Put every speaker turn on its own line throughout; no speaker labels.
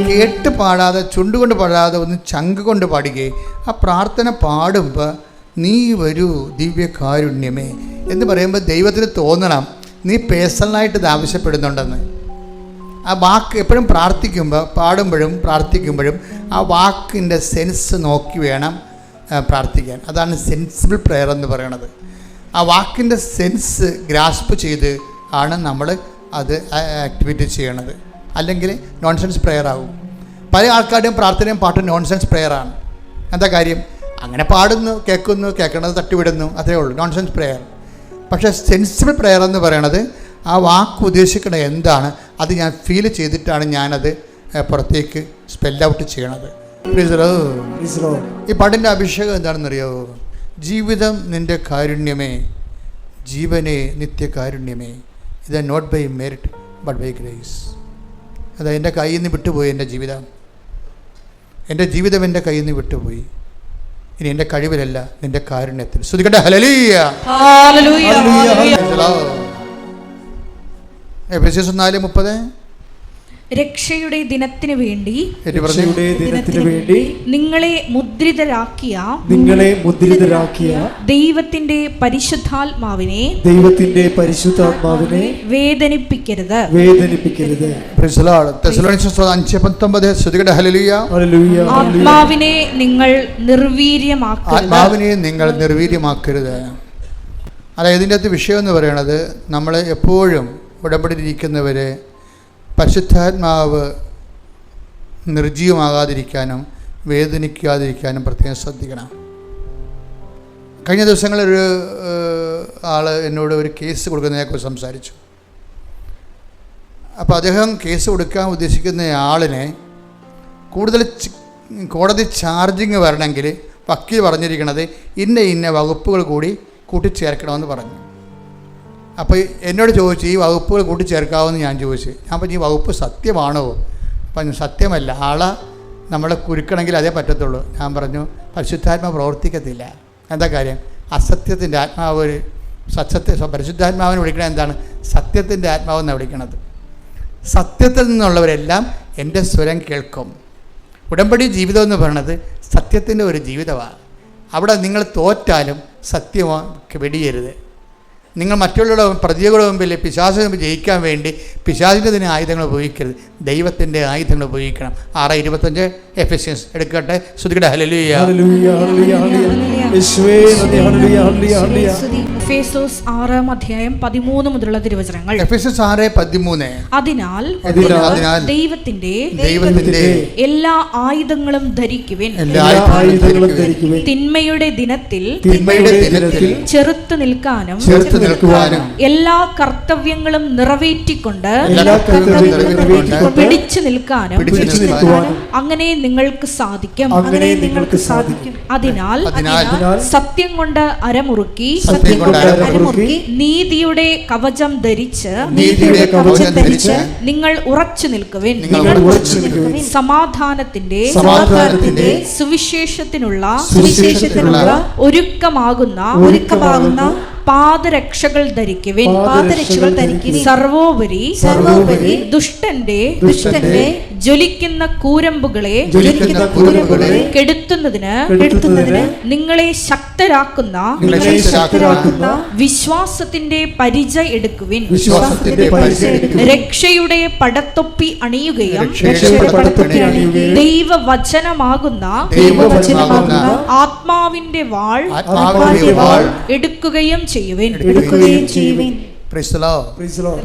കേട്ട് പാടാതെ, ചുണ്ടുകൊണ്ട് പാടാതെ, ഒന്ന് ചങ്ക് കൊണ്ട് പാടുകയെ. ആ പ്രാർത്ഥന പാടുമ്പോൾ നീ വരൂ ദിവ്യകാരുണ്യമേ എന്ന് പറയുമ്പോൾ ദൈവത്തിന് തോന്നണം നീ പേഴ്സണലായിട്ട് ഇത് ആവശ്യപ്പെടുന്നുണ്ടെന്ന്. ആ വാക്ക് എപ്പോഴും പാടുമ്പോഴും പ്രാർത്ഥിക്കുമ്പോഴും ആ വാക്കിൻ്റെ സെൻസ് നോക്കി വേണം പ്രാർത്ഥിക്കാൻ. അതാണ് സെൻസിബിൾ പ്രെയർ എന്ന് പറയുന്നത്. ആ വാക്കിൻ്റെ സെൻസ് ഗ്രാസ്പ് ചെയ്ത് ആണ് നമ്മൾ അത് ആക്ടിവേറ്റ് ചെയ്യണത്. അല്ലെങ്കിൽ നോൺസെൻസ് പ്രെയർ ആകും. പല ആൾക്കാരുടെയും പ്രാർത്ഥനയും പാട്ടും നോൺസെൻസ് പ്രെയറാണ്. എന്താ കാര്യം? അങ്ങനെ പാടുന്നു, കേൾക്കണത് തട്ടിവിടുന്നു, അതേ ഉള്ളൂ നോൺസെൻസ് പ്രെയർ. പക്ഷേ സെൻസിബിൾ പ്രെയർ എന്ന് പറയണത് ആ വാക്ക് ഉദ്ദേശിക്കണത് എന്താണ്, അത് ഞാൻ ഫീൽ ചെയ്തിട്ടാണ് ഞാനത് പുറത്തേക്ക് സ്പെൽ ഔട്ട് ചെയ്യണത്. ഈ പാട്ടിൻ്റെ അഭിഷേകം എന്താണെന്നറിയോ? ജീവിതം നിൻ്റെ കാരുണ്യമേ, ജീവനെ നിത്യകാരുണ്യമേ, ഇത് not by merit but by grace. അത് എൻ്റെ കയ്യിൽ നിന്ന് വിട്ടുപോയി. എൻ്റെ ജീവിതം എൻ്റെ കയ്യിൽ നിന്ന് വിട്ടുപോയി. ഇനി എൻ്റെ കഴിവിലല്ല, നിൻ്റെ കാരുണ്യത്തിൽ. സ്തുതിക്കട്ടെ. ഹല്ലേലൂയ. എഫെസ്യർ 4:30
രക്ഷയുടെ ദിനത്തിന് വേണ്ടി
നിങ്ങളെ മുദ്രിതരാക്കിയ
ദൈവത്തിന്റെ പരിശുദ്ധാത്മാവിനെ വേദനിപ്പിക്കരുത്. ആത്മാവിനെ നിങ്ങൾ
നിർവീര്യമാക്കരുത്. അതായത് ഇതിൻ്റെ അകത്ത് വിഷയം എന്ന് പറയുന്നത്, നമ്മൾ എപ്പോഴും ഉടമ്പടിയിരിക്കുന്നവരെ പരിശുദ്ധാത്മാവ് നിർജ്ജീവമാകാതിരിക്കാനും വേദനിക്കാതിരിക്കാനും പ്രത്യേകം ശ്രദ്ധിക്കണം. കഴിഞ്ഞ ദിവസങ്ങളൊരു ആൾ എന്നോട് ഒരു കേസ് കൊടുക്കുന്നതിനെക്കുറിച്ച് സംസാരിച്ചു. അപ്പോൾ അദ്ദേഹം കേസ് കൊടുക്കാൻ ഉദ്ദേശിക്കുന്ന ആളിനെ കൂടുതൽ കോടതി ചാർജിങ് വരണമെങ്കിൽ വക്കീൽ പറഞ്ഞിരിക്കുന്നത് ഇന്ന വകുപ്പുകൾ കൂടി കൂട്ടിച്ചേർക്കണമെന്ന് പറഞ്ഞു. അപ്പോൾ എന്നോട് ചോദിച്ചു, ഈ വകുപ്പുകൾ കൂട്ടിച്ചേർക്കാമെന്ന് ഞാൻ ചോദിച്ചു. ഞാൻ പറഞ്ഞു, ഈ വകുപ്പ് സത്യമാണോ? പറഞ്ഞു സത്യമല്ല, ആളെ നമ്മളെ കുരുക്കണമെങ്കിൽ അതേ പറ്റത്തുള്ളൂ. ഞാൻ പറഞ്ഞു, പരിശുദ്ധാത്മാവ് പ്രവർത്തിക്കത്തില്ല. എന്താ കാര്യം? അസത്യത്തിൻ്റെ ആത്മാവ് പരിശുദ്ധാത്മാവിനെ വിളിക്കണത് എന്താണ്? സത്യത്തിൻ്റെ ആത്മാവെന്നാണ് വിളിക്കണത്. സത്യത്തിൽ നിന്നുള്ളവരെല്ലാം എൻ്റെ സ്വരം കേൾക്കും. ഉടമ്പടി ജീവിതം എന്ന് പറയുന്നത് സത്യത്തിൻ്റെ ഒരു ജീവിതമാണ്. അവിടെ നിങ്ങൾ തോറ്റാലും സത്യം വെടിയരുത്. നിങ്ങൾ മറ്റുള്ള പ്രതികളുടെ മുമ്പിൽ പിശാചിന് മുമ്പിൽ ജയിക്കാൻ വേണ്ടി പിശാചിൻ്റെ ആയുധങ്ങൾ ഉപയോഗിക്കരുത്, ദൈവത്തിൻ്റെ ആയുധങ്ങൾ ഉപയോഗിക്കണം. 6:25 എഫെസ്യൻസ് എടുക്കട്ടെ. ശ്രുതികട്ടെ. ഹല്ലേലൂയ.
എഫേസോസ് 6:13 മുതലുള്ള തിരുവചനങ്ങൾ.
എഫേസോസ് 6:13
അതിനാൽ ദൈവത്തിന്റെ എല്ലാ ആയുധങ്ങളും ധരിക്കുവിൻ. തിന്മയുടെ ദിനത്തിൽ ചെറുത്തു നിൽക്കാനും എല്ലാ കർത്തവ്യങ്ങളും നിറവേറ്റിക്കൊണ്ട് പിടിച്ചു നിൽക്കാനും അങ്ങനെ നിങ്ങൾക്ക് സാധിക്കും. അതിനാൽ സത്യം കൊണ്ട് അരമുറുക്കി നീതിയുടെ കവചം ധരിച്ച് നിങ്ങൾ ഉറച്ചു നിൽക്കുവിൻ. സമാധാനത്തിന്റെ സുവിശേഷത്തിനുള്ള ഒരുക്കമാകുന്ന പാദരക്ഷകൾ ധരിക്കുവിൻ. സർവോപരി ദുഷ്ടന്റെ ജ്വലിക്കുന്ന കൂരമ്പുകളെ കെടുത്തുന്നതിന് നിങ്ങളെ ശക്തരാക്കുന്ന വിശ്വാസത്തിന്റെ പരിച എടുക്കുവിൻ. രക്ഷയുടെ പടത്തൊപ്പി അണിയുകയും ദൈവവചനമാകുന്ന ആത്മാവിന്റെ വാൾ എടുക്കുകയും ചെയ്യുവിൻ.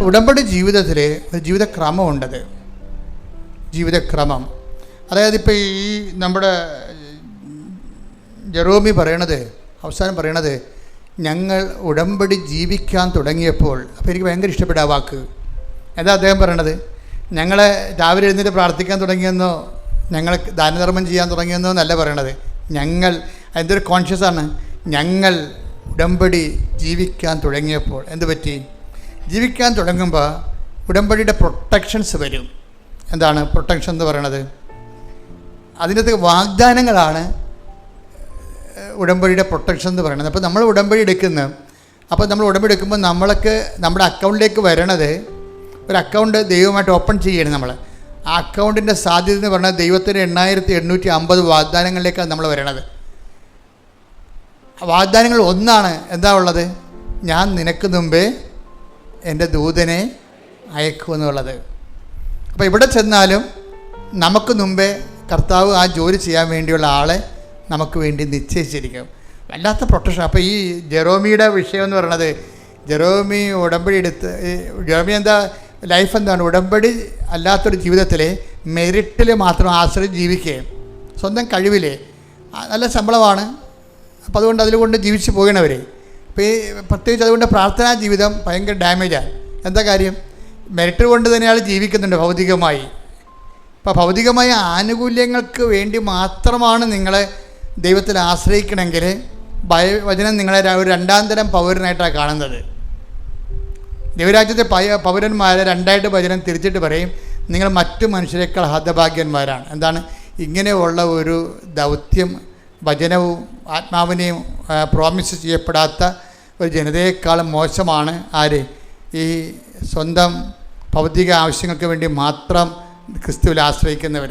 ഉടമ്പടി ജീവിതത്തിലെ ഒരു ജീവിതക്രമമുണ്ടത്. ജീവിതക്രമം, അതായത് ഇപ്പോൾ ഈ നമ്മുടെ ജെറോമി പറയണത്, അവസാനം പറയണത്, ഞങ്ങൾ ഉടമ്പടി ജീവിക്കാൻ തുടങ്ങിയപ്പോൾ. അപ്പോൾ എനിക്ക് ഭയങ്കര ഇഷ്ടപ്പെട്ട ആ വാക്ക്. എന്താ അദ്ദേഹം പറയണത്? ഞങ്ങളെ രാവിലെ എഴുന്നേറ്റ് പ്രാർത്ഥിക്കാൻ തുടങ്ങിയെന്നോ ഞങ്ങൾ ദാനധർമ്മം ചെയ്യാൻ തുടങ്ങിയെന്നോ എന്നല്ല പറയണത്. ഞങ്ങൾ എന്തൊരു കോൺഷ്യസാണ്. ഞങ്ങൾ ഉടമ്പടി ജീവിക്കാൻ തുടങ്ങിയപ്പോൾ എന്ത് പറ്റി? ജീവിക്കാൻ തുടങ്ങുമ്പോൾ ഉടമ്പടിയുടെ പ്രൊട്ടക്ഷൻസ് വരും. എന്താണ് പ്രൊട്ടക്ഷൻ എന്ന് പറയണത്? അതിനകത്ത് വാഗ്ദാനങ്ങളാണ് ഉടമ്പടിയുടെ പ്രൊട്ടക്ഷൻ എന്ന് പറയുന്നത്. അപ്പോൾ നമ്മൾ ഉടമ്പടി എടുക്കുമ്പോൾ നമ്മൾക്ക് നമ്മുടെ അക്കൗണ്ടിലേക്ക് വരണത്, ഒരു അക്കൗണ്ട് ദൈവമായിട്ട് ഓപ്പൺ ചെയ്യണം. നമ്മൾ അക്കൗണ്ടിൻ്റെ സാധ്യത എന്ന് പറഞ്ഞാൽ ദൈവത്തിന് 8850 വാഗ്ദാനങ്ങളിലേക്കാണ് നമ്മൾ വരണത്. വാഗ്ദാനങ്ങൾ ഒന്നാണ്, എന്താ ഉള്ളത്? ഞാൻ നിനക്ക് മുമ്പേ എൻ്റെ ദൂതനെ അയക്കുമെന്നുള്ളത്. അപ്പോൾ ഇവിടെ ചെന്നാലും നമുക്ക് മുമ്പേ കർത്താവ് ആ ജോലി ചെയ്യാൻ വേണ്ടിയുള്ള ആളെ നമുക്ക് വേണ്ടി നിശ്ചയിച്ചിരിക്കും. വല്ലാത്ത പ്രൊട്ടക്ഷൻ. അപ്പോൾ ഈ ജെറോമിയുടെ വിഷയം എന്ന് പറയുന്നത്, ജെറോമി ഉടമ്പടി എടുത്ത്, ജെറോമി എന്താ ലൈഫ് എന്താണ്? ഉടമ്പടി അല്ലാത്തൊരു ജീവിതത്തിൽ മെറിറ്റിൽ മാത്രം ആശ്രയിച്ച് ജീവിക്കുകയും സ്വന്തം കഴിവിലെ നല്ല ശമ്പളമാണ്, അപ്പോൾ അതുകൊണ്ട് അതിലുകൊണ്ട് ജീവിച്ച് പോകണവർ. ഇപ്പോൾ ഈ പ്രത്യേകിച്ച് അതുകൊണ്ട് പ്രാർത്ഥനാ ജീവിതം ഭയങ്കര ഡാമേജാണ്. എന്താ കാര്യം? മെറിറ്റ് കൊണ്ട് തന്നെ അയാൾ ജീവിക്കുന്നുണ്ട് ഭൗതികമായി. അപ്പോൾ ഭൗതികമായ ആനുകൂല്യങ്ങൾക്ക് വേണ്ടി മാത്രമാണ് നിങ്ങൾ ദൈവത്തിൽ ആശ്രയിക്കണമെങ്കിൽ വചനം നിങ്ങളെ ഒരു രണ്ടാം തരം പൗരനായിട്ടാണ് കാണുന്നത്. ദൈവരാജ്യത്തെ പൗരന്മാരെ രണ്ടായിട്ട് വചനം തിരിച്ചിട്ട് പറയും, നിങ്ങൾ മറ്റു മനുഷ്യരെക്കാൾ ഹതഭാഗ്യന്മാരാണ്. എന്താണ്? ഇങ്ങനെയുള്ള ഒരു ദൗത്യം, വചനവും ആത്മാവിനെയും പ്രോമിസ് ചെയ്യപ്പെടാത്ത ഒരു ജനതയെക്കാളും മോശമാണ് ആര്? ഈ സ്വന്തം ഭൗതിക ആവശ്യങ്ങൾക്ക് വേണ്ടി മാത്രം ക്രിസ്തുവിൽ ആശ്രയിക്കുന്നവർ.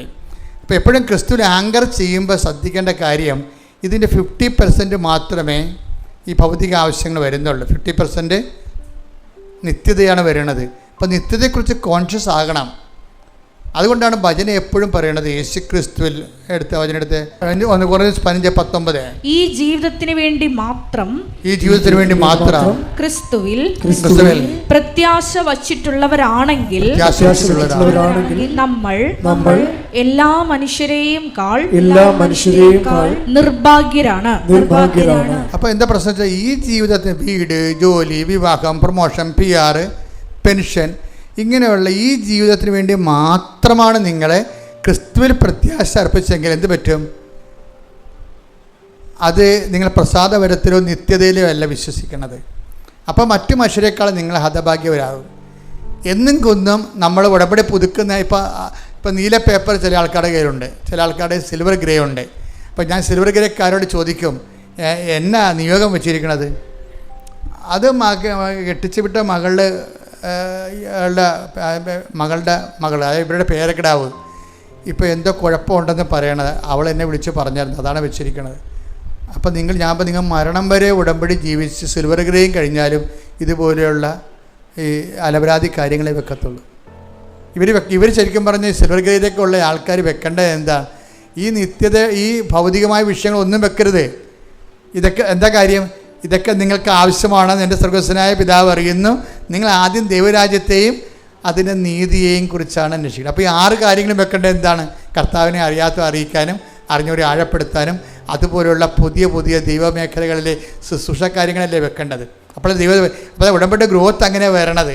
അപ്പോൾ എപ്പോഴും ക്രിസ്തുവിൽ ആങ്കർ ചെയ്യുമ്പോൾ ശ്രദ്ധിക്കേണ്ട കാര്യം, ഇതിൻ്റെ 50% മാത്രമേ ഈ ഭൗതിക ആവശ്യങ്ങൾ വരുന്നുള്ളൂ. 50% നിത്യതയാണ് വരുന്നത്. അപ്പോൾ നിത്യതയെക്കുറിച്ച് കോൺഷ്യസ് ആകണം. അതുകൊണ്ടാണ് ഭജന എപ്പോഴും പറയണത് യേശു ക്രിസ്തുവിൽ എടുത്ത് വചനെടുത്ത് 1:15-19
ഈ ജീവിതത്തിന് വേണ്ടി മാത്രം,
ഈ ജീവിതത്തിന് വേണ്ടി മാത്രം
ക്രിസ്തുവിൽ പ്രത്യാശ വച്ചിട്ടുള്ളവരാണെങ്കിൽ നമ്മൾ എല്ലാ മനുഷ്യരെയും നിർഭാഗ്യരാണ്.
അപ്പോൾ എന്താ പ്രശ്നം വെച്ചാൽ, ഈ ജീവിതത്തിന് വീട്, ജോലി, വിവാഹം, പ്രൊമോഷൻ, PR, പെൻഷൻ, ഇങ്ങനെയുള്ള ഈ ജീവിതത്തിന് വേണ്ടി മാത്രമാണ് നിങ്ങളെ ക്രിസ്തുവിൽ പ്രത്യാശ അർപ്പിച്ചെങ്കിൽ എന്ത് പറ്റും? അത് നിങ്ങൾ പ്രസാദപരത്തിലോ നിത്യതയിലോ അല്ല വിശ്വസിക്കുന്നത്. അപ്പോൾ മറ്റു മനുഷ്യരെക്കാളും നിങ്ങൾ ഹതഭാഗ്യവരാകും. എന്നും കൊന്നും നമ്മൾ ഉടമ്പടി പുതുക്കുന്ന ഇപ്പോൾ നീല പേപ്പർ ചില ആൾക്കാരുടെ കയ്യിലുണ്ട്, ചില ആൾക്കാരുടെ സിൽവർ ഗ്രേ ഉണ്ട്. അപ്പോൾ ഞാൻ സിൽവർ ഗ്രേക്കാരോട് ചോദിക്കും, എന്നാ നിയോഗം വെച്ചിരിക്കണത്? അത് കെട്ടിച്ചു വിട്ട മകളുടെ മകൾ, അതായത് ഇവരുടെ പേരക്കിടാവ് ഇപ്പോൾ എന്തോ കുഴപ്പമുണ്ടെന്ന് പറയണത്, അവൾ എന്നെ വിളിച്ച് പറഞ്ഞായിരുന്നു, അതാണ് വെച്ചിരിക്കുന്നത്. അപ്പോൾ നിങ്ങൾ മരണം വരെ ഉടമ്പടി ജീവിച്ച് സിൽവർ ഗ്രേയും കഴിഞ്ഞാലും ഇതുപോലെയുള്ള ഈ അലപരാധി കാര്യങ്ങളെ വെക്കത്തുള്ളൂ. ഇവർ ശരിക്കും പറഞ്ഞ് സിൽവർ ഗ്രേയിലേക്കുള്ള ആൾക്കാർ വെക്കേണ്ടത് എന്താ? ഈ നിത്യത, ഈ ഭൗതികമായ വിഷയങ്ങളൊന്നും വെക്കരുത്. ഇതൊക്കെ എന്താ കാര്യം? ഇതൊക്കെ നിങ്ങൾക്ക് ആവശ്യമാണെന്ന് എൻ്റെ സ്വർഗ്ഗസ്ഥനായ പിതാവ് അറിയുന്നു. നിങ്ങൾ ആദ്യം ദൈവരാജ്യത്തെയും അതിൻ്റെ നീതിയെയും കുറിച്ചാണ് അന്വേഷിക്കുന്നത്. അപ്പോൾ ഈ 6 കാര്യങ്ങളും വെക്കേണ്ടത് എന്താണ്? കർത്താവിനെ അറിയിക്കാനും അറിഞ്ഞവരെ ആഴപ്പെടുത്താനും അതുപോലെയുള്ള പുതിയ പുതിയ ദൈവമേഖലകളിലെ ശുശ്രൂഷ കാര്യങ്ങളല്ലേ വെക്കേണ്ടത്. അപ്പോൾ ഉടമ്പടി ഗ്രോത്ത് അങ്ങനെ വരണത്.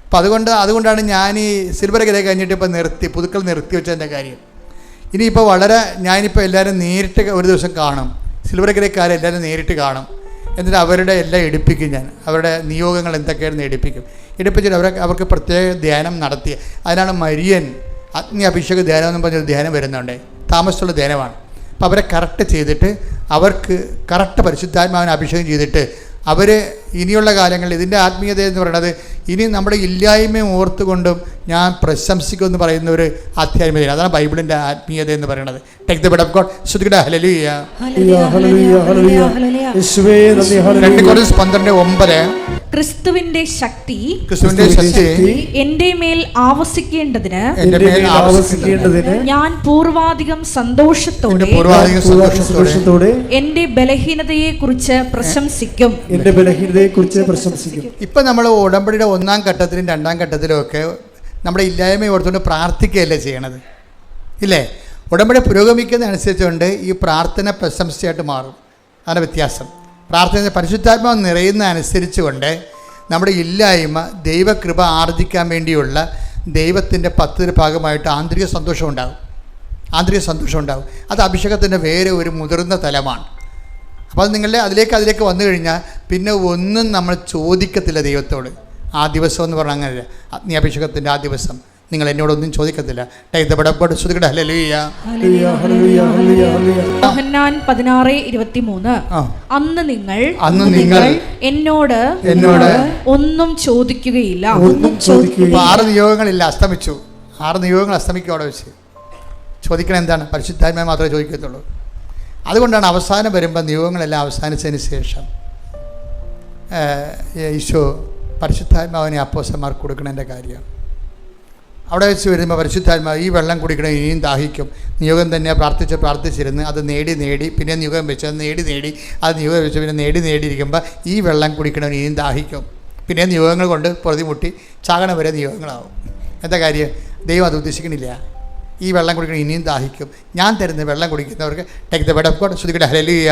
അപ്പോൾ അതുകൊണ്ടാണ് ഞാൻ ഈ സിൽവർ ഗ്രേ കഴിഞ്ഞിട്ട് ഇപ്പോൾ പുതുക്കൾ നിർത്തി വെച്ചതിൻ്റെ കാര്യം. ഇനിയിപ്പോൾ ഞാനിപ്പോൾ എല്ലാവരും നേരിട്ട് ഒരു ദിവസം കാണും, സിൽവർ ഗ്രേക്കാരെ എല്ലാവരും നേരിട്ട് കാണും. എന്നിട്ട് അവരുടെ എല്ലാം എടുപ്പിക്കും. ഞാൻ അവരുടെ നിയോഗങ്ങൾ എന്തൊക്കെയാണെന്ന് എടുപ്പിച്ചിട്ട് അവർക്ക് പ്രത്യേക ധ്യാനം നടത്തി. അതിനാണ് മരിയൻ അഗ്നി അഭിഷേക ധ്യാനം എന്ന് പറഞ്ഞൊരു ധ്യാനം വരുന്നുണ്ട്. താമസമുള്ള ധ്യാനമാണ്. അപ്പോൾ അവരെ കറക്റ്റ് ചെയ്തിട്ട് അവർക്ക് കറക്റ്റ് പരിശുദ്ധാത്മാവിനെ അഭിഷേകം ചെയ്തിട്ട് അവർ ഇനിയുള്ള കാലങ്ങളിൽ ഇതിൻ്റെ ആത്മീയത എന്ന് പറയുന്നത് ഇനി നമ്മുടെ ഇല്ലായ്മയും ഓർത്തുകൊണ്ടും ഞാൻ പ്രശംസിക്കുമെന്ന് പറയുന്ന ഒരു ആധ്യാത്മികതയാണ്. അതാണ് ബൈബിളിൻ്റെ ആത്മീയത എന്ന് പറയുന്നത്. Take the bed of God. ശ്രുതികട ഹല്ലേലൂയ. 2 കൊരിന്ത്യർ 12:9 ക്രിസ്തുവിന്റെ ശക്തി എന്റെ മേൽ ആവസിക്കേണ്ടതിന് ഞാൻ പൂർവാധികം സന്തോഷത്തോടെ എന്റെ ബലഹീനതയെ കുറിച്ച് പ്രശംസിക്കും. ഇപ്പൊ നമ്മൾ ഉടമ്പടിയുടെ 1-ാം ഘട്ടത്തിലും 2-ാം ഘട്ടത്തിലും ഒക്കെ നമ്മുടെ ഇല്ലായ്മ ഓർത്തുകൊണ്ട് പ്രാർത്ഥിക്കുകയല്ലേ ചെയ്യണത്, ഇല്ലേ? ഉടമ്പടി പുരോഗമിക്കുന്ന അനുസരിച്ചുകൊണ്ട് ഈ പ്രാർത്ഥന പ്രശംസയായിട്ട് മാറും. അതാണ് വ്യത്യാസം. പ്രാർത്ഥന പരിശുദ്ധാത്മാവ് നിറയുന്ന അനുസരിച്ചുകൊണ്ട് നമ്മുടെ ഇല്ലായ്മ ദൈവകൃപ ആർജിക്കാൻ വേണ്ടിയുള്ള ദൈവത്തിൻ്റെ പദ്ധതിയുടെ ഭാഗമായിട്ട് ആന്തരിക സന്തോഷം ഉണ്ടാകും. അത് അഭിഷേകത്തിൻ്റെ വേറെ ഒരു മുതിർന്ന തലമാണ്. അപ്പോൾ അത് അതിലേക്ക് വന്നു കഴിഞ്ഞാൽ പിന്നെ ഒന്നും നമ്മൾ ചോദിക്കത്തില്ല ദൈവത്തോട്. ആ ദിവസം എന്ന് പറഞ്ഞാൽ അങ്ങനെയല്ല. അഗ്നിയഭിഷേകത്തിൻ്റെ ആ ദിവസം നിങ്ങൾ എന്നോടൊന്നും ചോദിക്കത്തില്ല. യോഹന്നാൻ 16:23 അന്ന് നിങ്ങൾ എന്നോട് ഒന്നും ചോദിക്കുകയില്ല. 6 നിയോഗങ്ങളില്ല, അസ്തമിച്ചു. 6 നിയോഗങ്ങൾ അസ്തമിക്കും അവിടെ വെച്ച്. ചോദിക്കണം എന്താണ്? പരിശുദ്ധാത്മാവ് മാത്രമേ ചോദിക്കത്തുള്ളൂ. അതുകൊണ്ടാണ് അവസാനം വരുമ്പോൾ നിയോഗങ്ങളെല്ലാം അവസാനിച്ചതിന് ശേഷം ഈശോ പരിശുദ്ധാത്മാവിനെ അപ്പോസ്തലന്മാർക്ക് കൊടുക്കണതിൻ്റെ കാര്യം. അവിടെ വെച്ച് വരുമ്പോൾ പരിശുദ്ധാത്മാവ് ഈ വെള്ളം കുടിക്കണം, ഇനിയും ദാഹിക്കും. നിയോഗം തന്നെ പ്രാർത്ഥിച്ചിരുന്ന് അത് നേടി പിന്നെ നിയോഗം വെച്ച് അത് നേടി അത് നിയോഗം വെച്ച് പിന്നെ നേടിയിരിക്കുമ്പോൾ ഈ വെള്ളം കുടിക്കണം, ഇനിയും ദാഹിക്കും. പിന്നെ നിയോഗങ്ങൾ കൊണ്ട് പൊറുതിമുട്ടി ചാകണം വരെ നിയോഗങ്ങളാവും. എന്താ കാര്യം? ദൈവം അത് ഉദ്ദേശിക്കണില്ല. ഈ വെള്ളം കുടിക്കണം, ഇനിയും ദാഹിക്കും. ഞാൻ തരുന്ന വെള്ളം കുടിക്കുന്നവർക്ക് take the word of God. ശ്രുതിക്കട്ടെ ഹല്ലേലൂയ.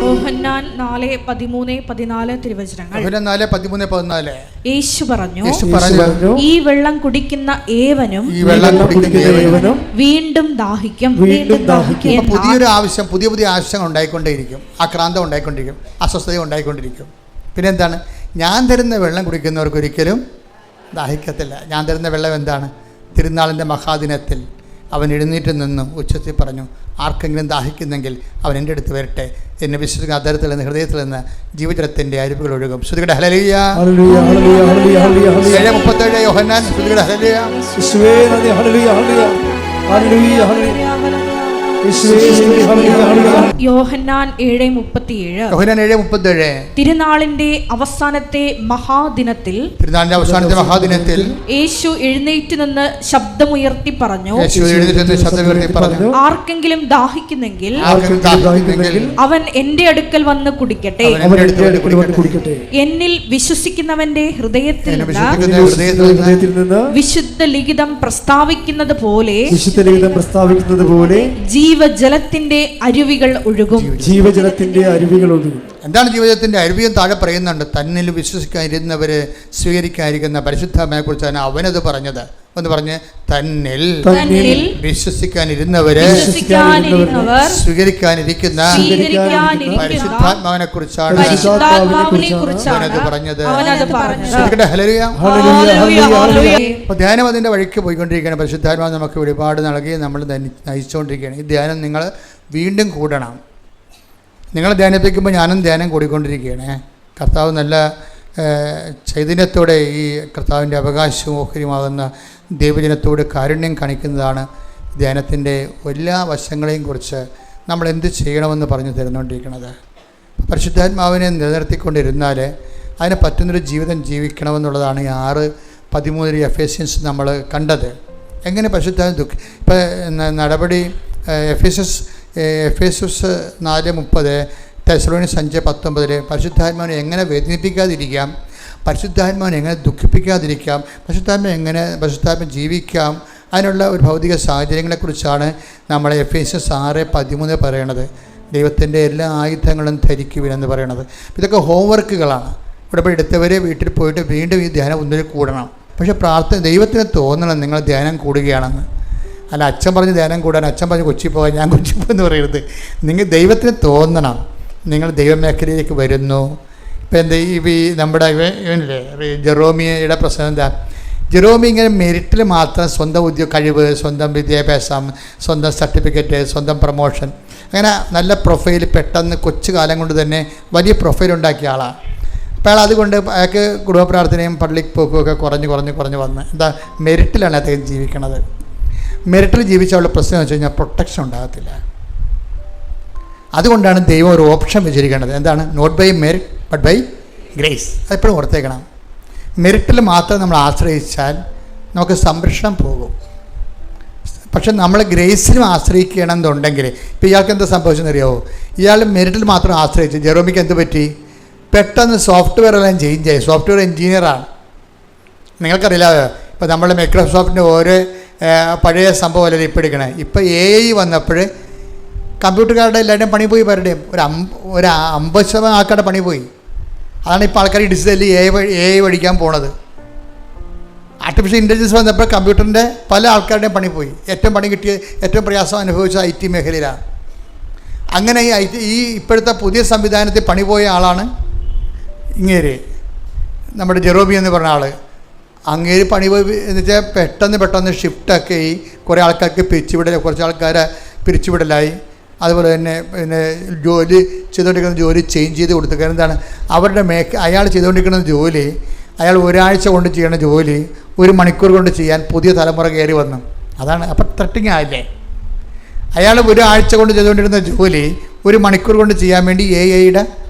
യോഹന്നാൻ 4:13-14 തിരുവചനങ്ങൾ.
യോഹന്നാൻ 4:13-14.
യേശു പറഞ്ഞു,
ഈ
വെള്ളം കുടിക്കുന്ന ഏവനും വീണ്ടും ദാഹിക്കും.
പുതിയൊരു ആവശ്യം, പുതിയ ആവശ്യങ്ങൾ ഉണ്ടായിക്കൊണ്ടേയിരിക്കും. ആക്രാന്തം ഉണ്ടായിക്കൊണ്ടിരിക്കും, അസ്വസ്ഥത ഉണ്ടായിക്കൊണ്ടിരിക്കും. പിന്നെ എന്താണ്? ഞാൻ തരുന്ന വെള്ളം കുടിക്കുന്നവർക്ക് ഒരിക്കലും ദാഹിക്കത്തില്ല. ഞാൻ തരുന്ന വെള്ളം എന്താണ്? തിരുനാളിൻ്റെ മഹാദിനത്തിൽ അവൻ എഴുന്നേറ്റ് നിന്ന് ഉച്ചത്തിൽ പറഞ്ഞു, ആർക്കെങ്കിലും ദാഹിക്കുന്നെങ്കിൽ അവൻ എൻ്റെ അടുത്ത് വരട്ടെ. എന്നെ വിശ്വസിക്കുന്ന അധരത്തിൽ നിന്ന് ഹൃദയത്തിൽ നിന്ന് ജീവജലത്തിൻ്റെ അരുവികൾ ഒഴുകും. ശ്രുതികട ഹല്ലേലൂയ. 7:37 യോഹന്നാൻ. ശ്രുതികട ഹല്ലേലൂയ.
യോഹന്നാൻ 7:37. തിരുനാളിന്റെ അവസാനത്തെ മഹാദിനത്തിൽ യേശു എഴുന്നേറ്റ് നിന്ന് ശബ്ദമുയർത്തി പറഞ്ഞു, ആർക്കെങ്കിലും ദാഹിക്കുന്നെങ്കിൽ അവൻ എന്റെ അടുക്കൽ വന്ന് കുടിക്കട്ടെ. എന്നിൽ വിശ്വസിക്കുന്നവന്റെ ഹൃദയത്തിൽ നിന്ന് വിശുദ്ധ ലിഖിതം പ്രസ്താവിക്കുന്നത് പോലെ ജീവജലത്തിന്റെ അരുവികൾ ഒഴുകും.
എന്താണ് ജീവജലത്തിന്റെ അരുവിയും? താഴെ പറയുന്നുണ്ട്, തന്നിൽ വിശ്വസിക്കാതിരുന്നവര് സ്വീകരിക്കാതിരിക്കുന്ന പരിശുദ്ധാത്മാവിനെ കുറിച്ചാണ് അവനത് പറഞ്ഞത്. എന്ന് പറഞ്ഞ് തന്നിൽ വിശ്വസിക്കാനിരുന്നവര് സ്വീകരിക്കാനിരിക്കുന്ന പരിശുദ്ധാത്മാവിനെ കുറിച്ചാണ് അവനത് പറഞ്ഞത്. ധ്യാനം അതിൻ്റെ വഴിക്ക് പോയിക്കൊണ്ടിരിക്കുകയാണ്. പരിശുദ്ധാത്മാവ് നമുക്ക് ഒരുപാട് നൽകി നമ്മൾ നയിച്ചുകൊണ്ടിരിക്കുകയാണ്. ഈ ധ്യാനം നിങ്ങൾ വീണ്ടും കൂടണം. നിങ്ങൾ ധ്യാനിപ്പിക്കുമ്പോൾ ഞാനും ധ്യാനം കൂടിക്കൊണ്ടിരിക്കുകയാണ്. കർത്താവ് നല്ല ചൈതന്യത്തോടെ ഈ കർത്താവിൻ്റെ അവകാശവും ഓഹരിയുമാകുന്ന ദൈവജനത്തോട് കാരുണ്യം കാണിക്കുന്നതാണ് ധ്യാനത്തിൻ്റെ എല്ലാ വശങ്ങളെയും കുറിച്ച് നമ്മൾ എന്ത് ചെയ്യണമെന്ന് പറഞ്ഞു തരുന്നുകൊണ്ടിരിക്കുന്നത്. പരിശുദ്ധാത്മാവിനെ നിലനിർത്തിക്കൊണ്ടിരുന്നാൽ അതിന് പറ്റുന്നൊരു ജീവിതം ജീവിക്കണമെന്നുള്ളതാണ് ഈ 6:13 എഫേസ്യൻസ് നമ്മൾ കണ്ടത്. എങ്ങനെ പരിശുദ്ധാത്മ ഇപ്പം നടപടി എഫേസസ് 4:30, തെസ്സലോനിക്കർ 5:19 പരിശുദ്ധാത്മാവിനെ എങ്ങനെ വേദനിപ്പിക്കാതിരിക്കാം, പരിശുദ്ധാത്മാവിനെ എങ്ങനെ ദുഃഖിപ്പിക്കാതിരിക്കാം, പരിശുദ്ധാത്മ ജീവിക്കാം, അതിനുള്ള ഒരു ഭൗതിക സാഹചര്യങ്ങളെക്കുറിച്ചാണ് നമ്മൾ എഫേസസ് 6:13 പറയണത്. ദൈവത്തിൻ്റെ എല്ലാ ആയുധങ്ങളും ധരിക്കുവിനെന്ന് പറയണത്. ഇതൊക്കെ ഹോംവർക്കുകളാണ്. ഇവിടെ എടുത്തവരെ വീട്ടിൽ പോയിട്ട് വീണ്ടും ഈ ധ്യാനം ഒന്നിൽ കൂടണം. പക്ഷേ ദൈവത്തിന് തോന്നണം നിങ്ങൾ ധ്യാനം കൂടുകയാണെന്ന്. അല്ല അച്ഛൻ പറഞ്ഞ് ധ്യാനം കൂടാൻ, അച്ഛൻ പറഞ്ഞ് കൊച്ചി പോകാൻ, ഞാൻ കൊച്ചി പോകുമെന്ന് പറയരുത്. നിങ്ങൾ ദൈവത്തിന് തോന്നണം നിങ്ങൾ ദൈവമേഖലയിലേക്ക് വരുന്നു. ഇപ്പം എന്താ ഈ നമ്മുടെ ഇവനില്ലേ ജെറോമിയുടെ പ്രശ്നം എന്താ? ജെറോമി ഇങ്ങനെ മെറിറ്റിൽ മാത്രം സ്വന്തം കഴിവ്, സ്വന്തം വിദ്യാഭ്യാസം, സ്വന്തം സർട്ടിഫിക്കറ്റ്, സ്വന്തം പ്രൊമോഷൻ, അങ്ങനെ നല്ല പ്രൊഫൈൽ പെട്ടെന്ന് കൊച്ചു കാലം കൊണ്ട് തന്നെ വലിയ പ്രൊഫൈൽ ഉണ്ടാക്കിയ ആളാണ്. അപ്പോൾ അയാൾ അതുകൊണ്ട് അയാൾക്ക് കുടുംബപ്രാർത്ഥനയും പള്ളിക്ക് പോക്കും ഒക്കെ കുറഞ്ഞ് വന്ന് എന്താ മെറിറ്റിലാണ് അദ്ദേഹം ജീവിക്കണത്. മെറിറ്റിൽ ജീവിച്ചവളുടെ പ്രശ്നം എന്ന് വെച്ച് കഴിഞ്ഞാൽ പ്രൊട്ടക്ഷൻ ഉണ്ടാകത്തില്ല. അതുകൊണ്ടാണ് ദൈവം ഒരു ഓപ്ഷൻ വെച്ചിരിക്കുന്നത്. എന്താണ്? Not by merit but by grace. അതെപ്പോഴും ഓർത്തേക്കണം. മെറിറ്റിൽ മാത്രം നമ്മൾ ആശ്രയിച്ചാൽ നമുക്ക് സംരക്ഷണം പോകും. പക്ഷെ നമ്മൾ ഗ്രേസിലും ആശ്രയിക്കണമെന്നുണ്ടെങ്കിൽ ഇപ്പോൾ ഇയാൾക്ക് എന്താ സംഭവിച്ചെന്നറിയാമോ? ഇയാൾ മെറിറ്റിൽ മാത്രം ആശ്രയിച്ചു. ജെറോമിക്ക് എന്ത് പറ്റി? പെട്ടെന്ന് സോഫ്റ്റ്വെയർ എല്ലാം ചേഞ്ച് ആയി. സോഫ്റ്റ്വെയർ എൻജിനീയറാണ്. നിങ്ങൾക്കറിയില്ല, ഇപ്പോൾ നമ്മൾ മൈക്രോസോഫ്റ്റിൻ്റെ ഓരോ പഴയ സംഭവമല്ല ഇപ്പോൾ എടുക്കണേ. ഇപ്പോൾ AI വന്നപ്പോൾ കമ്പ്യൂട്ടർകാരുടെ എല്ലാവരുടെയും പണി പോയി. പലരുടെയും ഒരു 50% ആൾക്കാരുടെ പണി പോയി. അതാണ് ഇപ്പോൾ ആൾക്കാർ ഡിജിറ്റലി AI പഠിക്കാൻ പോണത്. ആർട്ടിഫിഷ്യൽ ഇൻ്റലിജൻസ് വന്നപ്പോൾ കമ്പ്യൂട്ടറിൻ്റെ പല ആൾക്കാരുടെയും പണി പോയി. ഏറ്റവും പ്രയാസം അനുഭവിച്ച IT മേഖലയിലാണ്. അങ്ങനെ ഈ ഇപ്പോഴത്തെ പുതിയ സംവിധാനത്തിൽ പണി പോയ ആളാണ് ഇങ്ങേര്, നമ്മുടെ ജെറോമി എന്ന് പറഞ്ഞ ആൾ. അങ്ങേര് പണി പോയി എന്ന് വെച്ചാൽ പെട്ടെന്ന് ഷിഫ്റ്റൊക്കെ ഈ കുറേ ആൾക്കാർക്ക് കുറച്ച് ആൾക്കാരെ പിരിച്ചുവിടലായി. അതുപോലെ തന്നെ ജോലി ചെയ്തുകൊണ്ടിരിക്കുന്ന ജോലി ചേഞ്ച് ചെയ്ത് കൊടുത്തു. കാരണം എന്താണ്? അയാൾ ചെയ്തുകൊണ്ടിരിക്കുന്ന ജോലി അയാൾ ഒരാഴ്ച കൊണ്ട് ചെയ്യണ ജോലി 1 മണിക്കൂർ കൊണ്ട് ചെയ്യാൻ പുതിയ തലമുറ കയറി വന്നു. അതാണ് അപ്പം ത്രട്ടിങ് ആയില്ലേ. അയാൾ ഒരാഴ്ച കൊണ്ട് ചെയ്തുകൊണ്ടിരുന്ന ജോലി 1 മണിക്കൂർ കൊണ്ട് ചെയ്യാൻ വേണ്ടി AI-യുടെ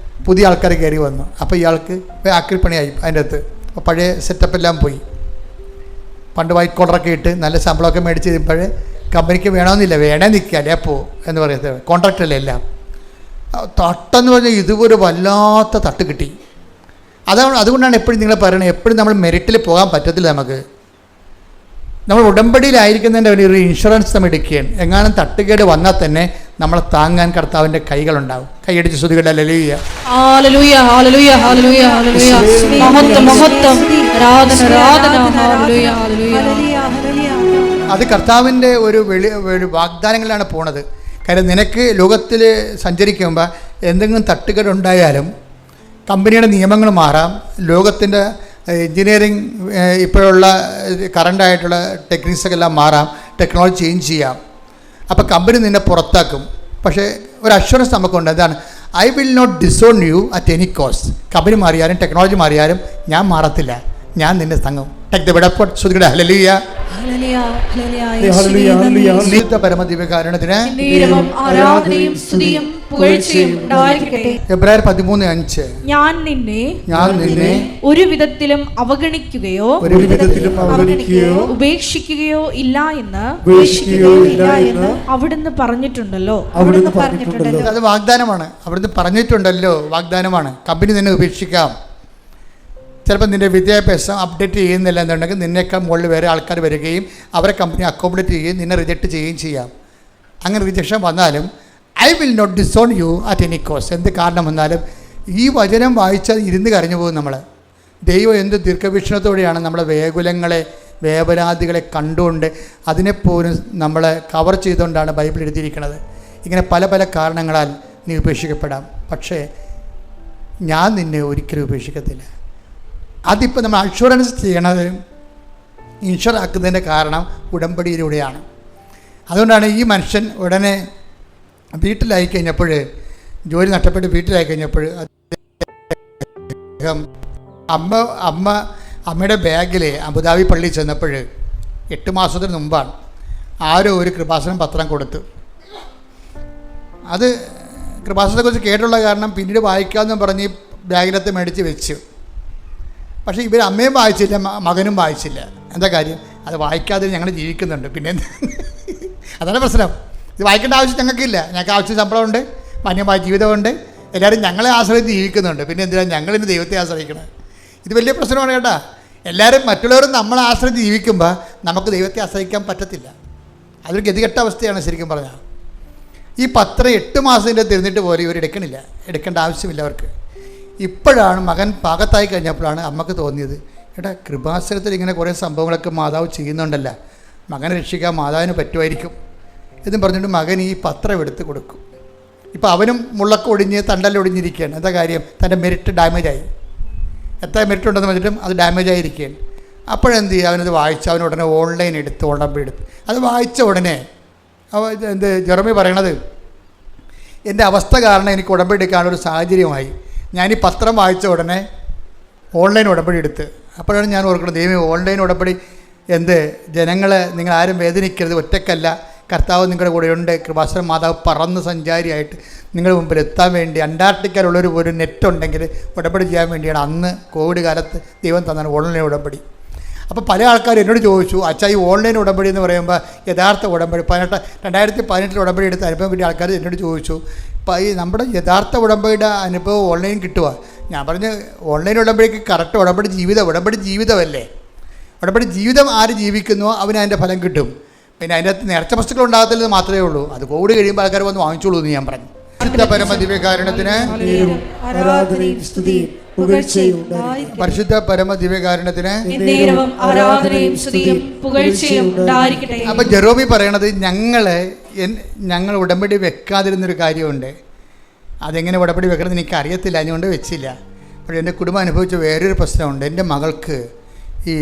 പുതിയ ആൾക്കാർ കയറി വന്നു. അപ്പോൾ ഇയാൾക്ക് ആക്രിപ്പണിയായി അതിൻ്റെ അകത്ത്. അപ്പോൾ പഴയ സെറ്റപ്പെല്ലാം പോയി. പണ്ട് വൈറ്റ് കോളറൊക്കെ ഇട്ട് നല്ല ശമ്പളമൊക്കെ മേടിച്ച് കഴിയുമ്പോൾ കമ്പനിക്ക് വേണമെന്നില്ല, വേണേ നിൽക്കുക അല്ലേ പോ എന്ന് പറയുന്നത്. കോൺട്രാക്റ്റല്ലേ എല്ലാം. തട്ടെന്ന് പറഞ്ഞാൽ ഇതുപോലെ വല്ലാത്ത തട്ട് കിട്ടി. അതുകൊണ്ടാണ് എപ്പോഴും നിങ്ങൾ പറയണത്, എപ്പോഴും നമ്മൾ മെറിറ്റിൽ പോകാൻ പറ്റത്തില്ല. നമ്മൾ ഉടമ്പടിയിലായിരിക്കുന്നതിൻ്റെ ഒരു ഇൻഷുറൻസ് നമ്മൾ എടുക്കുകയാണ്. എങ്ങാനും തട്ടുകേട് വന്നാൽ തന്നെ നമ്മളെ താങ്ങാൻ കർത്താവിൻ്റെ കൈകളുണ്ടാവും. കൈയടിച്ച് സ്തുതികളുടെ ഹല്ലേലൂയ.
ഹല്ലേലൂയ ഹല്ലേലൂയ ഹല്ലേലൂയ ഹല്ലേലൂയ. മഹത്വം മഹത്വം ആരാധന ആരാധന ഹല്ലേലൂയ ഹല്ലേലൂയ.
അത് കർത്താവിൻ്റെ ഒരു വാഗ്ദാനങ്ങളിലാണ് പോണത്. കാര്യം നിനക്ക് ലോകത്തിൽ സഞ്ചരിക്കുമ്പോൾ എന്തെങ്കിലും തട്ടുകേടുണ്ടായാലും കമ്പനിയുടെ നിയമങ്ങൾ മാറാം, ലോകത്തിൻ്റെ എൻജിനീയറിങ് ഇപ്പോഴുള്ള കറണ്ടായിട്ടുള്ള ടെക്നിക്സൊക്കെ എല്ലാം മാറാം, ടെക്നോളജി ചേഞ്ച് ചെയ്യാം. അപ്പോൾ കമ്പനി നിന്നെ പുറത്താക്കും. പക്ഷേ ഒരു അഷ്വറൻസ് നമുക്കുണ്ട്. അതാണ് I will not disown you at any cost. Company മാറിയാലും ടെക്നോളജി മാറിയാലും ഞാൻ മാറത്തില്ല, ഞാൻ നിന്നെ തങ്ങും. ടേക്ക് ദ വിടപ്പോട്ട് ശ്രുതിയുടെ ഹല്ലേലൂയ. പരമദിവ്യകാരുണ്യത്തിന് എബ്രായർ 13:5.
ഞാൻ നിന്നെ ഒരു വിധത്തിലും അവഗണിക്കുകയോ ഉപേക്ഷിക്കുകയോ ഇല്ല എന്ന് അവിടുന്ന് പറഞ്ഞിട്ടുണ്ടല്ലോ.
അത് വാഗ്ദാനമാണ്. അവിടുന്ന് പറഞ്ഞിട്ടുണ്ടല്ലോ, വാഗ്ദാനമാണ്. കമ്പനി നിന്നെ ഉപേക്ഷിക്കാം. ചിലപ്പോൾ നിൻ്റെ വിദ്യാഭ്യാസം അപ്ഡേറ്റ് ചെയ്യുന്നില്ല എന്നുണ്ടെങ്കിൽ നിന്നേക്കാൾ മുകളിൽ വേറെ ആൾക്കാർ വരികയും അവരെ കമ്പനി അക്കോമഡേറ്റ് ചെയ്യുകയും നിന്നെ റിജക്റ്റ് ചെയ്യുകയും ചെയ്യാം. അങ്ങനെ റിജക്ഷൻ വന്നാലും I will not disown you at any cost. എന്ത് കാരണം വന്നാലും ഈ വചനം വായിച്ചാൽ ഇരുന്ന് കരഞ്ഞു പോകും നമ്മൾ. ദൈവം എന്ത് ദീർഘവീക്ഷണത്തോടെയാണ് നമ്മളെ വേവലാദികളെ കണ്ടുകൊണ്ട് അതിനെപ്പോലും നമ്മളെ കവർ ചെയ്തുകൊണ്ടാണ് ബൈബിൾ എഴുതിയിരിക്കുന്നത്. ഇങ്ങനെ പല പല കാരണങ്ങളാൽ നീ ഉപേക്ഷിക്കപ്പെടാം, പക്ഷേ ഞാൻ നിന്നെ ഒരിക്കലും ഉപേക്ഷിക്കത്തില്ല. അതിപ്പോൾ നമ്മൾ അഷുറൻസ് ചെയ്യണത്, ഇൻഷുർ ആക്കുന്നതിൻ്റെ കാരണം ഉടമ്പടിയിലൂടെയാണ്. അതുകൊണ്ടാണ് ഈ മനുഷ്യൻ ഉടനെ വീട്ടിലായി കഴിഞ്ഞപ്പോൾ, ജോലി നഷ്ടപ്പെട്ട് വീട്ടിലായി കഴിഞ്ഞപ്പോൾ അദ്ദേഹം അമ്മയുടെ ബാഗിൽ അബുദാബി പള്ളിയിൽ ചെന്നപ്പോൾ 8 മാസത്തിന് മുമ്പാണ് ആരോ ഒരു കൃപാസനം പത്രം കൊടുത്തു. അത് കൃപാസനത്തെക്കുറിച്ച് കേട്ടുള്ള കാരണം പിന്നീട് വായിക്കാമെന്ന് പറഞ്ഞ് ബാഗിനകത്ത് മേടിച്ച് വെച്ചു. പക്ഷേ ഇവർ അമ്മയും വായിച്ചില്ല, മകനും വായിച്ചില്ല. എന്താ കാര്യം? അത് വായിക്കാതെ ഞങ്ങൾ ജീവിക്കുന്നുണ്ട്. പിന്നെ അതാണ് പ്രശ്നം. ഇത് വായിക്കേണ്ട ആവശ്യം ഞങ്ങൾക്കില്ല. ഞങ്ങൾക്ക് ആവശ്യം ശമ്പളമുണ്ട്, മാന്യമായ ജീവിതമുണ്ട്, എല്ലാവരും ഞങ്ങളെ ആശ്രയിച്ച് ജീവിക്കുന്നുണ്ട്. പിന്നെ എന്തിനാണ് ഞങ്ങളിന്ന് ദൈവത്തെ ആശ്രയിക്കണം? ഇത് വലിയ പ്രശ്നമാണ് കേട്ടോ. എല്ലാവരും മറ്റുള്ളവരും നമ്മളെ ആശ്രയിച്ച് ജീവിക്കുമ്പോൾ നമുക്ക് ദൈവത്തെ ആശ്രയിക്കാൻ പറ്റത്തില്ല. അതൊരു ഗതികെട്ട അവസ്ഥയാണ് ശരിക്കും പറഞ്ഞാൽ. ഈ പത്രം 8 മാസത്തിൻ്റെ തിരുന്നിട്ട് പോലും ഇവർ എടുക്കേണ്ട ആവശ്യമില്ല അവർക്ക്. ഇപ്പോഴാണ് മകൻ പാകത്തായി കഴിഞ്ഞപ്പോഴാണ് അമ്മക്ക് തോന്നിയത്, എടാ കൃപാസനത്തിൽ ഇങ്ങനെ കുറേ സംഭവങ്ങളൊക്കെ മാതാവ് ചെയ്യുന്നുണ്ടല്ലോ, മകനെ രക്ഷിക്കാൻ മാതാവിന് പറ്റുമായിരിക്കും എന്നും പറഞ്ഞിട്ട് മകൻ ഈ പത്രം എടുത്ത് കൊടുക്കും. ഇപ്പോൾ അവനും മുള്ളൊക്കെ ഒടിഞ്ഞ് തണ്ടല്ലൊടിഞ്ഞിരിക്കുകയാണ്. എന്താ കാര്യം? തൻ്റെ മെറിറ്റ് ഡാമേജായി. എത്ര മെറിറ്റ് ഉണ്ടെന്ന് വെച്ചിട്ടും അത് ഡാമേജ് ആയിരിക്കുകയാണ്. അപ്പോഴെന്ത് ചെയ്യുക? അവനത് വായിച്ച് അവൻ ഉടനെ ഓൺലൈൻ എടുത്ത് ഉടമ്പെടുത്ത് അത് വായിച്ച ഉടനെ ജെറമി പറയണത്, എൻ്റെ അവസ്ഥ കാരണം എനിക്ക് ഉടമ്പെടുക്കാനൊരു സാഹചര്യമായി. ഞാൻ ഈ പത്രം വായിച്ച ഉടനെ ഓൺലൈൻ ഉടമ്പടി എടുത്ത്. അപ്പോഴാണ് ഞാൻ ഓർക്കുന്നത്, ദൈവമേ ഓൺലൈൻ ഉടമ്പടി ജനങ്ങളെ നിങ്ങൾ ആരും വേദനിക്കരുത്, ഒറ്റക്കല്ല, കർത്താവ് നിങ്ങളുടെ കൂടെയുണ്ട്. കൃപാസന മാതാവ് പറന്ന് സഞ്ചാരിയായിട്ട് നിങ്ങളുടെ മുമ്പിൽ എത്താൻ വേണ്ടി അന്റാർട്ടിക്കയിലുള്ളൊരു നെറ്റുണ്ടെങ്കിൽ ഉടമ്പടി ചെയ്യാൻ വേണ്ടിയാണ് അന്ന് കോവിഡ് കാലത്ത് ദൈവം തന്നാണ് ഓൺലൈൻ ഉടമ്പടി. അപ്പോൾ പല ആൾക്കാരും എന്നോട് ചോദിച്ചു, അച്ഛാ ഈ ഓൺലൈൻ ഉടമ്പടി എന്ന് പറയുമ്പോൾ യഥാർത്ഥ ഉടമ്പടി 2018 ഉടമ്പടി എടുത്ത അനുഭവം കിട്ടിയ ആൾക്കാർ എന്നോട് ചോദിച്ചു, ഈ നമ്മുടെ യഥാർത്ഥ ഉടമ്പടിയുടെ അനുഭവം ഓൺലൈൻ കിട്ടുക? ഞാൻ പറഞ്ഞു, ഓൺലൈൻ ഉടമ്പടിക്ക് കറക്റ്റ് ഉടമ്പടി ജീവിതമല്ലേ. ഉടമ്പടി ജീവിതം ആര് ജീവിക്കുന്നുവോ അവന് അതിൻ്റെ ഫലം കിട്ടും. പിന്നെ അതിൻ്റെ അകത്ത് നേർച്ച വസ്തുക്കൾ ഉണ്ടാകത്തില്ലെന്ന് മാത്രമേ ഉള്ളൂ. അത് കോവിഡ് കഴിയുമ്പോൾ ആൾക്കാർ വന്ന് വാങ്ങിച്ചോളൂ എന്ന് ഞാൻ പറഞ്ഞു. പരമദിവ്യകാരുണ്യത്തിന് പരിശുദ്ധ പരമദിവ്യകാരുണ്യത്തിന്. അപ്പൊ ജെറോമി പറയണത്, ഞങ്ങൾ ഉടമ്പടി വെക്കാതിരുന്നൊരു കാര്യമുണ്ട്. അതെങ്ങനെ ഉടമ്പടി വെക്കണമെന്ന് എനിക്ക് അറിയത്തില്ല, അതുകൊണ്ട് വെച്ചില്ല. പക്ഷേ എൻ്റെ കുടുംബം അനുഭവിച്ച വേറൊരു പ്രശ്നമുണ്ട്. എൻ്റെ മകൾക്ക് ഈ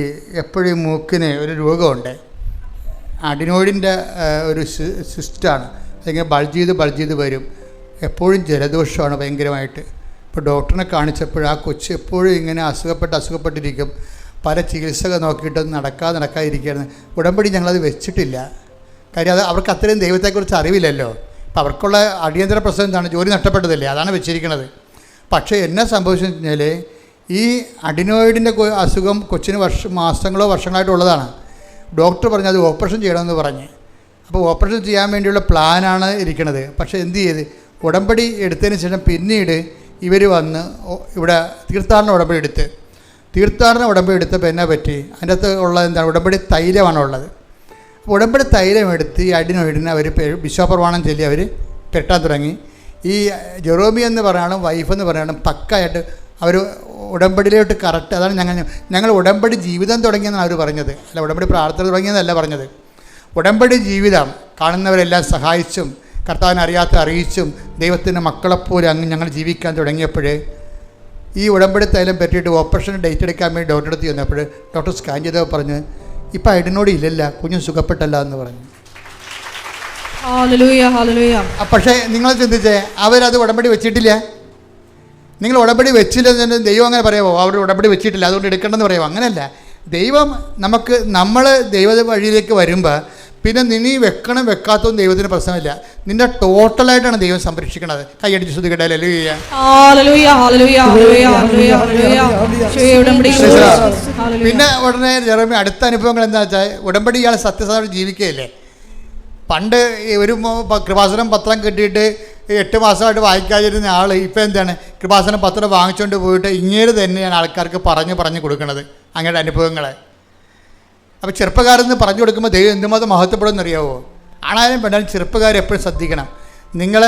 എപ്പോഴും മൂക്കിന് ഒരു രോഗമുണ്ട്, അഡിനോയിഡിൻ്റെ ഒരു സിസ്റ്റാണ്. അതിങ്ങനെ ബൾജ് ചെയ്ത് വരും. എപ്പോഴും ജലദോഷമാണ് ഭയങ്കരമായിട്ട്. ഇപ്പോൾ ഡോക്ടറിനെ കാണിച്ചപ്പോൾ ആ കൊച്ച് എപ്പോഴും ഇങ്ങനെ അസുഖപ്പെട്ടിരിക്കും. പല ചികിത്സകൾ നോക്കിയിട്ട് നടക്കാതിരിക്കുകയാണ്. ഉടമ്പടി ഞങ്ങളത് വെച്ചിട്ടില്ല. കാര്യം അത് അവർക്ക് അത്രയും ദൈവത്തെക്കുറിച്ച് അറിവില്ലല്ലോ. അപ്പോൾ അവർക്കുള്ള അടിയന്തര പ്രശ്നം എന്താണ്? ജോലി നഷ്ടപ്പെട്ടതല്ലേ, അതാണ് വെച്ചിരിക്കുന്നത്. പക്ഷേ എന്നാ സംഭവിച്ചെന്ന് വെച്ചാൽ ഈ അഡിനോയിഡിൻ്റെ അസുഖം കൊച്ചിന് മാസങ്ങളോ വർഷങ്ങളായിട്ടുള്ളതാണ്. ഡോക്ടർ പറഞ്ഞു അത് ഓപ്പറേഷൻ ചെയ്യണമെന്ന് പറഞ്ഞ്. അപ്പോൾ ഓപ്പറേഷൻ ചെയ്യാൻ വേണ്ടിയുള്ള പ്ലാനാണ് ഇരിക്കുന്നത്. പക്ഷേ എന്ത് ചെയ്ത് ഉടമ്പടി എടുത്തതിന് ശേഷം പിന്നീട് ഇവർ വന്ന് ഇവിടെ തീർത്ഥാടന ഉടമ്പടി എടുത്തപ്പോൾ എന്നാ പറ്റി? അതിൻ്റെ അകത്ത് ഉള്ളത് എന്താണ്? ഉടമ്പടി തൈലമാണുള്ളത്. ഉടമ്പടി തൈലം എടുത്ത് ഈ അഡിനോയിഡിനെ അവർ വിശ്വാസപ്രമാണം ചൊല്ലി അവർ കെട്ടാൻ തുടങ്ങി. ഈ ജെറോമി എന്ന് പറയാനും വൈഫ് എന്ന് പറയാനും പക്കായിട്ട് അവർ ഉടമ്പടിയിലോട്ട് കറക്റ്റ്. അതാണ് ഞങ്ങൾ ഉടമ്പടി ജീവിതം തുടങ്ങിയെന്നാണ് അവർ പറഞ്ഞത്. അല്ല, ഉടമ്പടി പ്രാർത്ഥന തുടങ്ങിയെന്നല്ല പറഞ്ഞത്. ഉടമ്പടി ജീവിതം കാണുന്നവരെല്ലാം സഹായിച്ചും കർത്താവിനെ അറിയിച്ചും ദൈവത്തിൻ്റെ മക്കളെപ്പോലെ അങ്ങ് ഞങ്ങൾ ജീവിക്കാൻ തുടങ്ങിയപ്പോൾ ഈ ഉടമ്പടി തൈലം പറ്റിയിട്ട് ഓപ്പറേഷൻ ഡേറ്റ് എടുക്കാൻ വേണ്ടി ഡോക്ടറെ അടുത്ത് ചെന്നപ്പോൾ ഡോക്ടർ സ്കാൻ ചെയ്തപ്പോൾ പറഞ്ഞ് ഇപ്പം അഡിനോയിഡ് ഇല്ലല്ല, കുഞ്ഞ് സുഖപ്പെട്ടല്ല എന്ന് പറഞ്ഞു. പക്ഷേ നിങ്ങൾ ചിന്തിച്ചേ, അവരത് ഉടമ്പടി വെച്ചിട്ടില്ല. നിങ്ങൾ ഉടമ്പടി വെച്ചില്ലെന്ന് ദൈവം അങ്ങനെ പറയാമോ? അവർ ഉടമ്പടി വെച്ചിട്ടില്ല അതുകൊണ്ട് എടുക്കണമെന്ന് പറയാമോ? അങ്ങനെയല്ല. ദൈവം നമ്മൾ ദൈവ വഴിയിലേക്ക് വരുമ്പോൾ പിന്നെ നീ വെക്കണം വെക്കാത്തതും ദൈവത്തിന് പ്രശ്നമില്ല. നിന്റെ ടോട്ടലായിട്ടാണ് ദൈവം സംരക്ഷിക്കുന്നത്. കൈയടിച്ച് ശ്രദ്ധിക്കട്ടെ. പിന്നെ ഉടനെ ജെറോമി അടുത്ത അനുഭവങ്ങൾ എന്താ വെച്ചാൽ ഉടമ്പടി ഇയാൾ സത്യസന്ധമായിട്ട് ജീവിക്കുകയല്ലേ. പണ്ട് ഒരു കൃപാസനം പത്രം കിട്ടിയിട്ട് 8 മാസമായിട്ട് വായിക്കാതിരുന്ന ആൾ ഇപ്പം എന്താണ്? കൃപാസനം പത്രം വാങ്ങിച്ചുകൊണ്ട് പോയിട്ട് ഇങ്ങേര് തന്നെയാണ് ആൾക്കാർക്ക് പറഞ്ഞു കൊടുക്കുന്നത് അങ്ങയുടെ അനുഭവങ്ങളെ. അപ്പോൾ ചെറുപ്പക്കാരെന്ന് പറഞ്ഞു കൊടുക്കുമ്പോൾ ദൈവം എന്തുമാത്രം മഹത്വപ്പെടുമെന്ന് അറിയാവോ? ആണായാലും പെണ്ണാലും ചെറുപ്പക്കാർ എപ്പോഴും ശ്രദ്ധിക്കണം. നിങ്ങൾ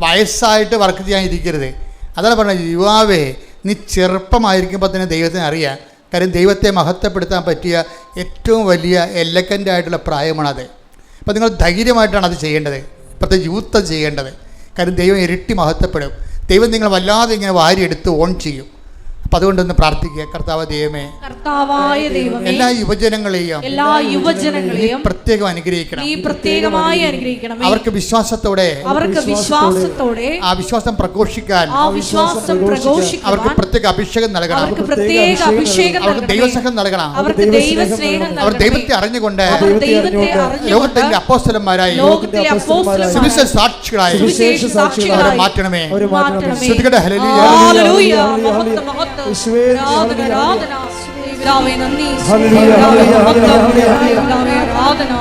വയസ്സായിട്ട് വർക്ക് ചെയ്യാൻ ഇരിക്കരുത്. അതാണ് പറഞ്ഞത്, യുവാവേ നീ ചെറുപ്പമായിരിക്കുമ്പോൾ തന്നെ ദൈവത്തിന് അറിയാം. കാര്യം ദൈവത്തെ മഹത്വപ്പെടുത്താൻ പറ്റിയ ഏറ്റവും വലിയ എലഗൻ്റ് ആയിട്ടുള്ള പ്രായമാണത്. അപ്പോൾ നിങ്ങൾ ധൈര്യമായിട്ടാണ് അത് ചെയ്യേണ്ടത്. പ്രത്യേകിച്ച് യൂത്ത് ചെയ്യേണ്ടത്. കാര്യം ദൈവം ഇരട്ടി മഹത്വപ്പെടും. ദൈവം നിങ്ങൾ വല്ലാതെ ഇങ്ങനെ വാരിയെടുത്ത് ഓൺ ചെയ്യും. അപ്പം അതുകൊണ്ടൊന്ന് പ്രാർത്ഥിക്കുക. കർത്താവായ ദൈവമേ, എല്ലാ യുവജനങ്ങളെയും പ്രത്യേകം അനുഗ്രഹിക്കണം. അവർക്ക് വിശ്വാസത്തോടെ ആ വിശ്വാസം പ്രഘോഷിക്കാൻ അവർക്ക് പ്രത്യേക അഭിഷേകം നൽകണം. അവർക്ക് ദൈവസ്നേഹം നൽകണം. അവർ ദൈവത്തെ അറിഞ്ഞുകൊണ്ട് ലോകത്തിന്റെ അപ്പോസ്തലന്മാരായി സുവിശേഷ സാക്ഷികളായി അവരെ മാറ്റണമേ. ശ്രുതികടെ ഹല്ലേലൂയ.
ആരാധന